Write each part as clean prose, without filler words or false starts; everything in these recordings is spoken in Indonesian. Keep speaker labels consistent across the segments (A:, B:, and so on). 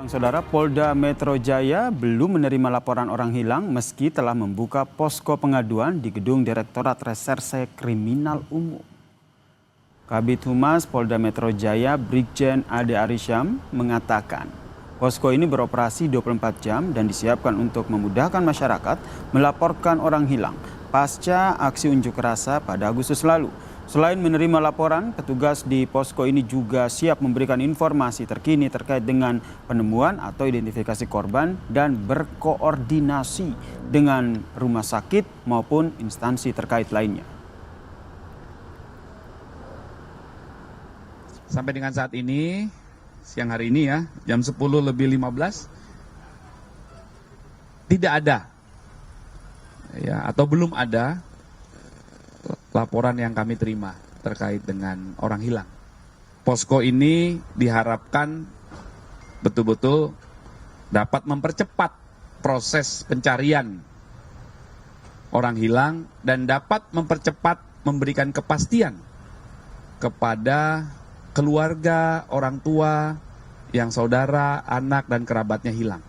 A: Saudara, Polda Metro Jaya belum menerima laporan orang hilang meski telah membuka posko pengaduan di gedung Direktorat Reserse Kriminal Umum. Kabid Humas Polda Metro Jaya Brigjen Ade Arysyam mengatakan posko ini beroperasi 24 jam dan disiapkan untuk memudahkan masyarakat melaporkan orang hilang pasca aksi unjuk rasa pada Agustus lalu. Selain menerima laporan, petugas di posko ini juga siap memberikan informasi terkini terkait dengan penemuan atau identifikasi korban dan berkoordinasi dengan rumah sakit maupun instansi terkait lainnya.
B: Sampai dengan saat ini, siang hari ini ya, jam 10:15, tidak ada ya, atau belum ada laporan yang kami terima terkait dengan orang hilang. Posko ini diharapkan betul-betul dapat mempercepat proses pencarian orang hilang dan dapat mempercepat memberikan kepastian kepada keluarga, orang tua, yang saudara, anak, dan kerabatnya hilang.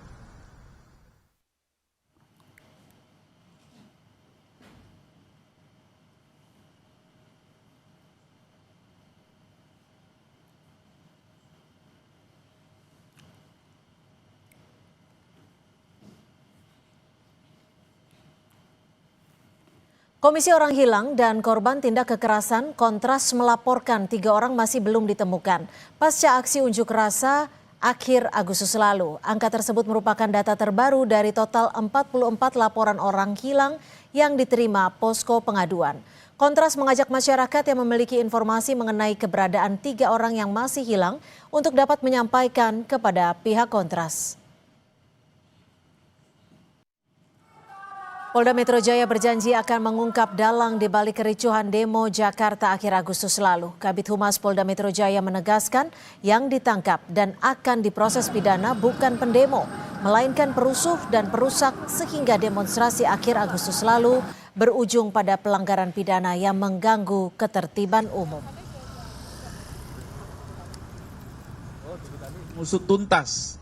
C: Komisi Orang Hilang dan Korban Tindak Kekerasan Kontras melaporkan 3 orang masih belum ditemukan pasca aksi unjuk rasa akhir Agustus lalu. Angka tersebut merupakan data terbaru dari total 44 laporan orang hilang yang diterima posko pengaduan. Kontras mengajak masyarakat yang memiliki informasi mengenai keberadaan 3 orang yang masih hilang untuk dapat menyampaikan kepada pihak Kontras. Polda Metro Jaya berjanji akan mengungkap dalang di balik kericuhan demo Jakarta akhir Agustus lalu. Kabid Humas Polda Metro Jaya menegaskan yang ditangkap dan akan diproses pidana bukan pendemo, melainkan perusuh dan perusak sehingga demonstrasi akhir Agustus lalu berujung pada pelanggaran pidana yang mengganggu ketertiban umum.
B: Mengusut tuntas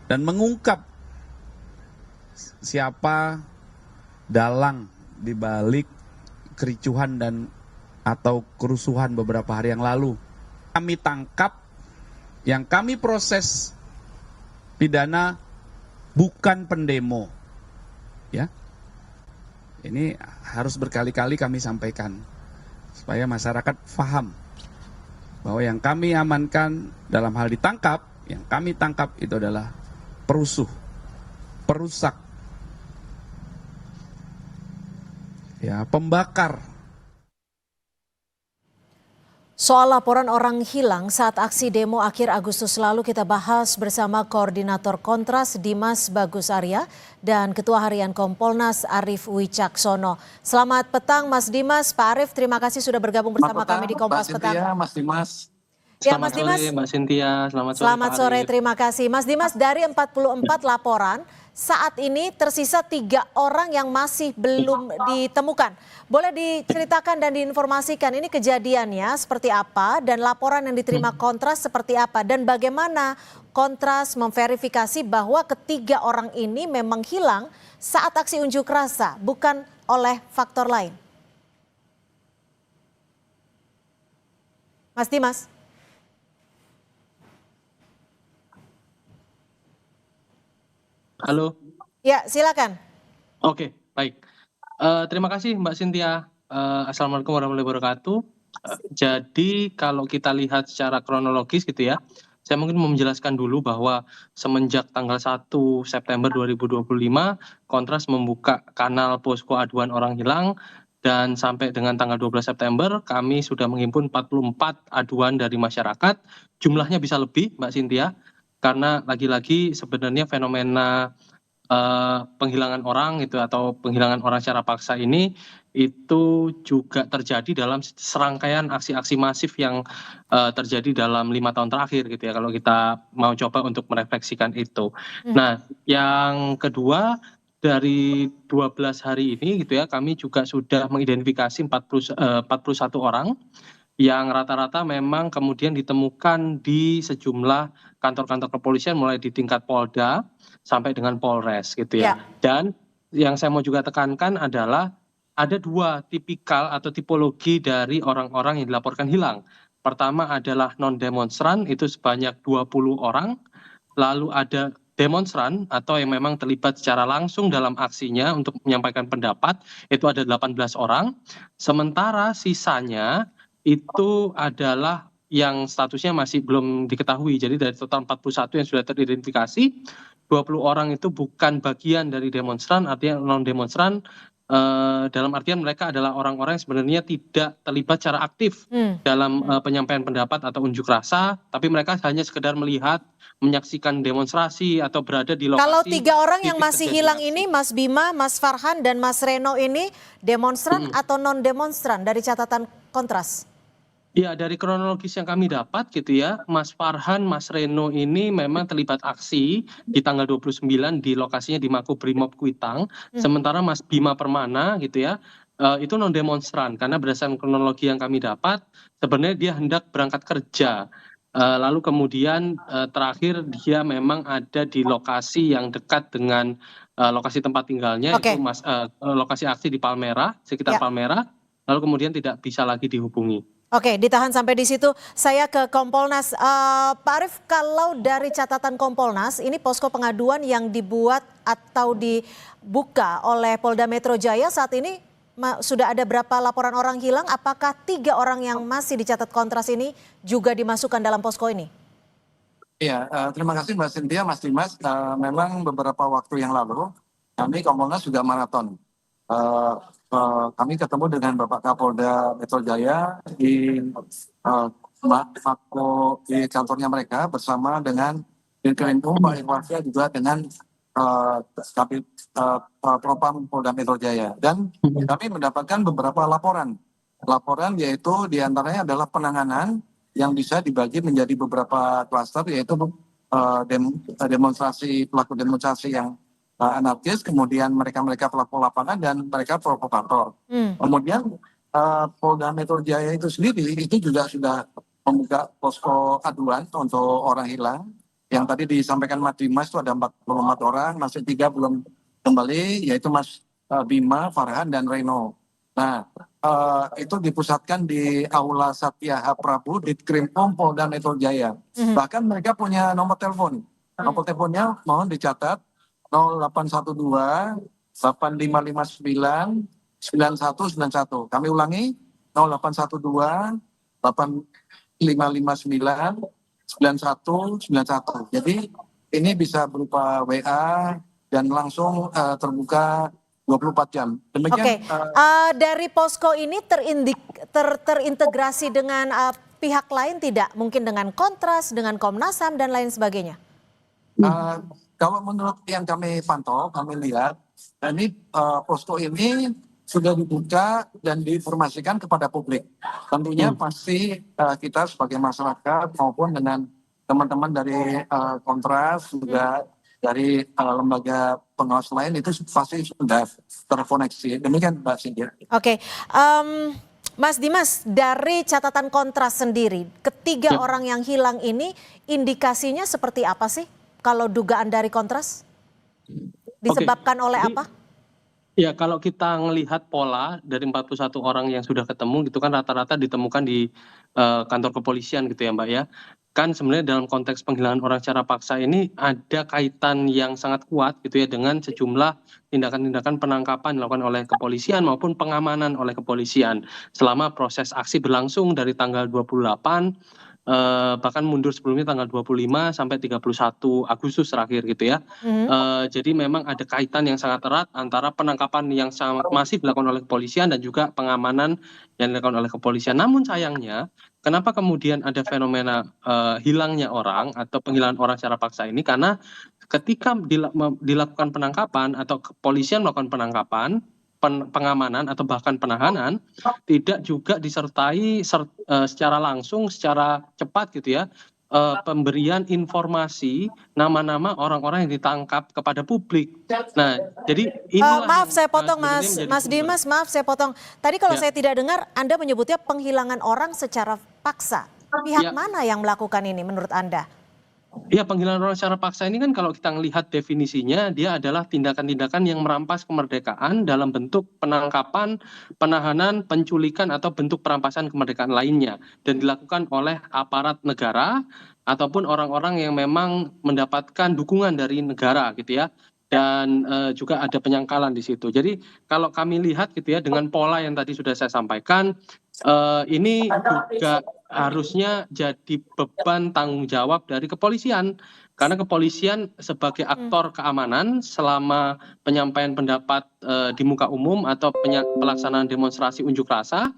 B: dan mengungkap siapa dalang di balik kericuhan dan atau kerusuhan beberapa hari yang lalu. Kami tangkap, yang kami proses pidana bukan pendemo. Ya. Ini harus berkali-kali kami sampaikan supaya masyarakat paham bahwa yang kami amankan dalam hal ditangkap, yang kami tangkap itu adalah perusuh, perusak, ya, pembakar.
C: Soal laporan orang hilang saat aksi demo akhir Agustus lalu kita bahas bersama Koordinator Kontras Dimas Bagus Arya dan Ketua Harian Kompolnas Arief Wicaksono. Selamat petang Mas Dimas. Pak Arief, terima kasih sudah bergabung bersama kami di Kompas Petang.
D: Mas Dimas.
C: Ya, Mas
D: Selamat
C: Dimas.
D: sore Mbak Cynthia, selamat sore.
C: Selamat
D: Pak
C: sore,
D: Arief.
C: terima kasih. Mas Dimas, dari 44 laporan, saat ini tersisa 3 orang yang masih belum ditemukan. Boleh diceritakan dan diinformasikan ini kejadiannya seperti apa dan laporan yang diterima Kontras seperti apa dan bagaimana Kontras memverifikasi bahwa ketiga orang ini memang hilang saat aksi unjuk rasa, bukan oleh faktor lain. Mas Dimas.
D: Halo.
C: Ya, silakan.
D: Oke, baik. Terima kasih Mbak Cynthia. Assalamualaikum warahmatullahi wabarakatuh. Jadi kalau kita lihat secara kronologis gitu ya, saya mungkin mau menjelaskan dulu bahwa semenjak tanggal 1 September 2025, Kontras membuka kanal posko aduan orang hilang dan sampai dengan tanggal 12 September kami sudah menghimpun 44 aduan dari masyarakat. Jumlahnya bisa lebih Mbak Cynthia, karena lagi-lagi sebenarnya fenomena penghilangan orang itu atau penghilangan orang secara paksa ini itu juga terjadi dalam serangkaian aksi-aksi masif yang terjadi dalam 5 tahun terakhir gitu ya, kalau kita mau coba untuk merefleksikan itu. Nah, yang kedua, dari 12 hari ini gitu ya, kami juga sudah mengidentifikasi 41 orang yang rata-rata memang kemudian ditemukan di sejumlah kantor-kantor kepolisian mulai di tingkat Polda sampai dengan Polres gitu ya.
C: Ya.
D: Dan yang saya mau juga tekankan adalah ada dua tipikal atau tipologi dari orang-orang yang dilaporkan hilang. Pertama adalah non-demonstran, itu sebanyak 20 orang. Lalu ada demonstran atau yang memang terlibat secara langsung dalam aksinya untuk menyampaikan pendapat, itu ada 18 orang. Sementara sisanya itu adalah yang statusnya masih belum diketahui. Jadi dari total 41 yang sudah teridentifikasi, 20 orang itu bukan bagian dari demonstran, artinya non-demonstran, dalam artian mereka adalah orang-orang yang sebenarnya tidak terlibat secara aktif dalam penyampaian pendapat atau unjuk rasa, tapi mereka hanya sekedar melihat, menyaksikan demonstrasi atau berada di lokasi.
C: Kalau 3 orang yang
D: titik
C: masih
D: terjadi
C: hilang
D: aksi.
C: ini, Mas Bima, Mas Farhan, dan Mas Reno ini demonstran atau non-demonstran dari catatan Kontras?
D: Ya, dari kronologis yang kami dapat gitu ya, Mas Farhan, Mas Reno ini memang terlibat aksi di tanggal 29 di lokasinya di Makobrimob Kuitang. Sementara Mas Bima Permana gitu ya, itu non demonstran karena berdasarkan kronologi yang kami dapat sebenarnya dia hendak berangkat kerja. Lalu kemudian terakhir dia memang ada di lokasi yang dekat dengan lokasi tempat tinggalnya,
C: Oke.
D: itu lokasi aksi di Palmerah, sekitar
C: Ya.
D: Palmerah, lalu kemudian tidak bisa lagi dihubungi.
C: Oke, ditahan sampai di situ. Saya ke Kompolnas. Pak Arief, kalau dari catatan Kompolnas, ini posko pengaduan yang dibuat atau dibuka oleh Polda Metro Jaya saat ini sudah ada berapa laporan orang hilang? Apakah 3 orang yang masih dicatat Kontras ini juga dimasukkan dalam posko ini?
E: Iya, terima kasih Mbak Cynthia, Mas Dimas. Memang beberapa waktu yang lalu kami Kompolnas juga maraton. Kami ketemu dengan Bapak Kapolda Metro Jaya di di kantornya mereka bersama dengan Dinkrimum Pak Irwansyah juga dengan Kabid Propam Polda Metro Jaya. Dan kami mendapatkan beberapa laporan yaitu diantaranya adalah penanganan yang bisa dibagi menjadi beberapa klaster, yaitu demonstrasi, pelaku demonstrasi yang anarkis, kemudian mereka pelaku lapangan, dan mereka provokator. Kemudian Polda Metro Jaya itu sendiri itu juga sudah membuka posko aduan untuk orang hilang. Yang tadi disampaikan Mas Dimas itu ada 44 orang, masih 3 belum kembali, yaitu Mas Bima, Farhan, dan Reno. Nah, itu dipusatkan di Aula Satya Prabu di Ditkrimum Polda Metro Jaya. Bahkan mereka punya nomor telepon. Nomor teleponnya mohon dicatat 0812 8559 9191. Kami ulangi 0812 8559 9191. Jadi ini bisa berupa WA dan langsung terbuka 24 jam. Demikian.
C: Oke, dari posko ini terintegrasi dengan pihak lain tidak? Mungkin dengan Kontras, dengan Komnas HAM, dan lain sebagainya?
E: Kalau menurut yang kami pantau, kami lihat, ini posko ini sudah dibuka dan diinformasikan kepada publik. Tentunya pasti kita sebagai masyarakat maupun dengan teman-teman dari Kontras, juga dari lembaga pengawas lain itu pasti sudah terkoneksi. Demikian Mbak Cynthia.
C: Oke, Mas Dimas, dari catatan Kontras sendiri, ketiga orang yang hilang ini indikasinya seperti apa sih? Kalau dugaan dari Kontras disebabkan oleh apa?
D: Ya, kalau kita melihat pola dari 41 orang yang sudah ketemu gitu kan rata-rata ditemukan di kantor kepolisian gitu ya Mbak ya. Kan sebenarnya dalam konteks penghilangan orang secara paksa ini ada kaitan yang sangat kuat gitu ya dengan sejumlah tindakan-tindakan penangkapan dilakukan oleh kepolisian maupun pengamanan oleh kepolisian selama proses aksi berlangsung dari tanggal 28 bahkan mundur sebelumnya tanggal 25 sampai 31 Agustus terakhir gitu ya. Jadi memang ada kaitan yang sangat erat antara penangkapan yang sangat masif dilakukan oleh kepolisian dan juga pengamanan yang dilakukan oleh kepolisian. Namun sayangnya, kenapa kemudian ada fenomena hilangnya orang atau penghilangan orang secara paksa ini? Karena ketika dilakukan penangkapan atau kepolisian melakukan penangkapan, pengamanan atau bahkan penahanan tidak juga disertai secara langsung, secara cepat gitu ya, pemberian informasi nama-nama orang-orang yang ditangkap kepada publik. Nah, jadi inilah
C: maaf saya potong
D: sebenarnya
C: Mas
D: menjadi
C: Dimas, maaf saya potong. Tadi kalau
D: Ya.
C: saya tidak dengar Anda menyebutnya penghilangan orang secara paksa. Pihak
D: Ya.
C: mana yang melakukan ini menurut Anda?
D: Ya, penghilangan orang secara paksa ini kan kalau kita melihat definisinya, dia adalah tindakan-tindakan yang merampas kemerdekaan dalam bentuk penangkapan, penahanan, penculikan, atau bentuk perampasan kemerdekaan lainnya. Dan dilakukan oleh aparat negara ataupun orang-orang yang memang mendapatkan dukungan dari negara gitu ya. Dan juga ada penyangkalan di situ. Jadi kalau kami lihat gitu ya dengan pola yang tadi sudah saya sampaikan, ini juga harusnya jadi beban tanggung jawab dari kepolisian. Karena kepolisian sebagai aktor keamanan selama penyampaian pendapat di muka umum atau pelaksanaan demonstrasi unjuk rasa,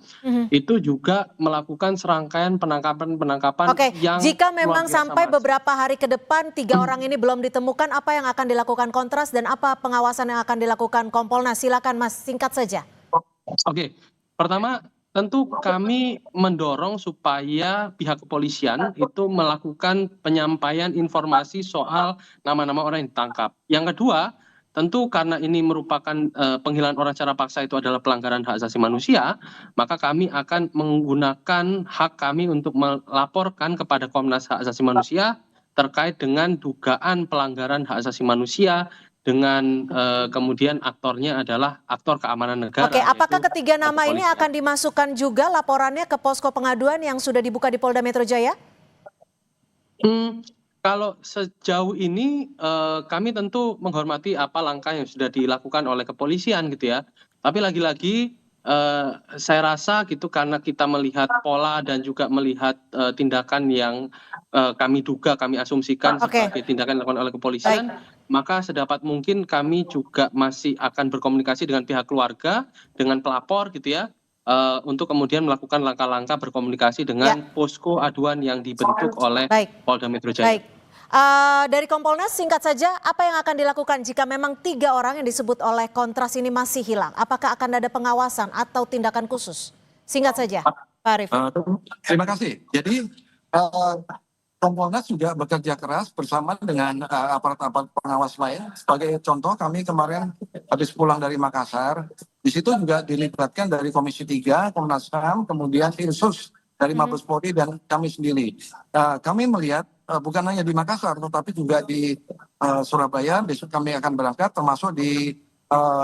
D: itu juga melakukan serangkaian penangkapan-penangkapan
C: Oke,
D: yang
C: jika
D: luar
C: memang
D: biasa
C: sampai
D: masif.
C: beberapa hari ke depan 3 orang ini belum ditemukan, apa yang akan dilakukan Kontras dan apa pengawasan yang akan dilakukan Kompolnas? Silakan Mas, singkat saja.
D: Oke, pertama tentu kami mendorong supaya pihak kepolisian itu melakukan penyampaian informasi soal nama-nama orang yang ditangkap. Yang kedua, tentu karena ini merupakan penghilangan orang secara paksa itu adalah pelanggaran hak asasi manusia, maka kami akan menggunakan hak kami untuk melaporkan kepada Komnas Hak Asasi Manusia terkait dengan dugaan pelanggaran hak asasi manusia dengan kemudian aktornya adalah aktor keamanan negara.
C: Oke, apakah
D: yaitu
C: ketiga nama ini
D: kepolisian.
C: akan dimasukkan juga laporannya ke posko pengaduan yang sudah dibuka di Polda Metro Jaya?
D: Kalau sejauh ini kami tentu menghormati apa langkah yang sudah dilakukan oleh kepolisian gitu ya. Tapi lagi-lagi saya rasa gitu karena kita melihat pola dan juga melihat tindakan yang kami duga, kami asumsikan
C: Oke.
D: sebagai tindakan yang dilakukan oleh kepolisian, maka sedapat mungkin kami juga masih akan berkomunikasi dengan pihak keluarga, dengan pelapor gitu ya, untuk kemudian melakukan langkah-langkah berkomunikasi dengan posko aduan yang dibentuk oleh
C: Baik.
D: Polda Metro Jaya.
C: Baik. Dari Kompolnas singkat saja, apa yang akan dilakukan jika memang 3 orang yang disebut oleh Kontras ini masih hilang? Apakah akan ada pengawasan atau tindakan khusus? Singkat saja, Pak Arief.
E: Terima kasih. Jadi Kompolnas juga bekerja keras bersama dengan aparat-aparat pengawas lain. Sebagai contoh, kami kemarin habis pulang dari Makassar. Di situ juga dilibatkan dari Komisi 3, Komnas HAM, kemudian Irsus dari Mabes Polri dan kami sendiri. Kami melihat bukan hanya di Makassar, tetapi juga di Surabaya. Besok kami akan berangkat, termasuk di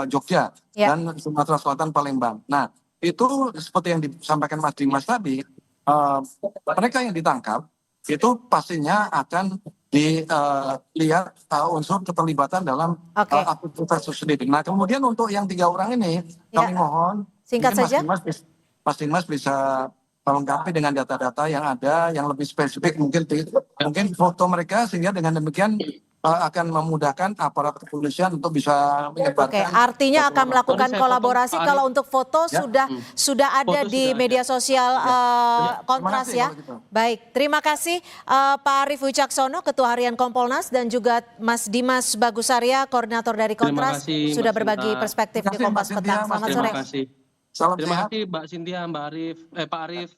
E: Jogja dan Sumatera Selatan, Palembang. Nah, itu seperti yang disampaikan Mas Dimas tadi, mereka yang ditangkap itu pastinya akan dilihat unsur keterlibatan dalam aktivitas itu sendiri. Nah, kemudian untuk yang 3 orang ini, kami mohon
C: singkat saja.
E: Mas Dimas bisa melengkapi dengan data-data yang ada, yang lebih spesifik, mungkin foto mereka, sehingga dengan demikian akan memudahkan aparat kepolisian untuk bisa menyebarkan.
C: Oke, artinya akan melakukan
D: Saya
C: kolaborasi.
D: potong, Pak
C: Kalau
D: Arief.
C: untuk foto sudah ada
D: Foto
C: di
D: sudah
C: media sosial Kontras
E: Terima kasih
C: ya.
E: kalau gitu.
C: Baik, terima kasih Pak Arief Wicaksono, Ketua Harian Kompolnas, dan juga Mas Dimas Bagusarya, Koordinator dari Kontras,
D: kasih,
C: sudah
D: Mbak
C: berbagi
D: Sinta.
C: perspektif di
E: Terima kasih,
C: Kompas
E: Mbak Cynthia,
C: Petang.
E: Mas
C: Selamat
E: Dimas.
C: sore.
D: Terima kasih.
E: Salam
D: Terima
E: sehat.
D: kasih Mbak Cynthia, Pak Arief.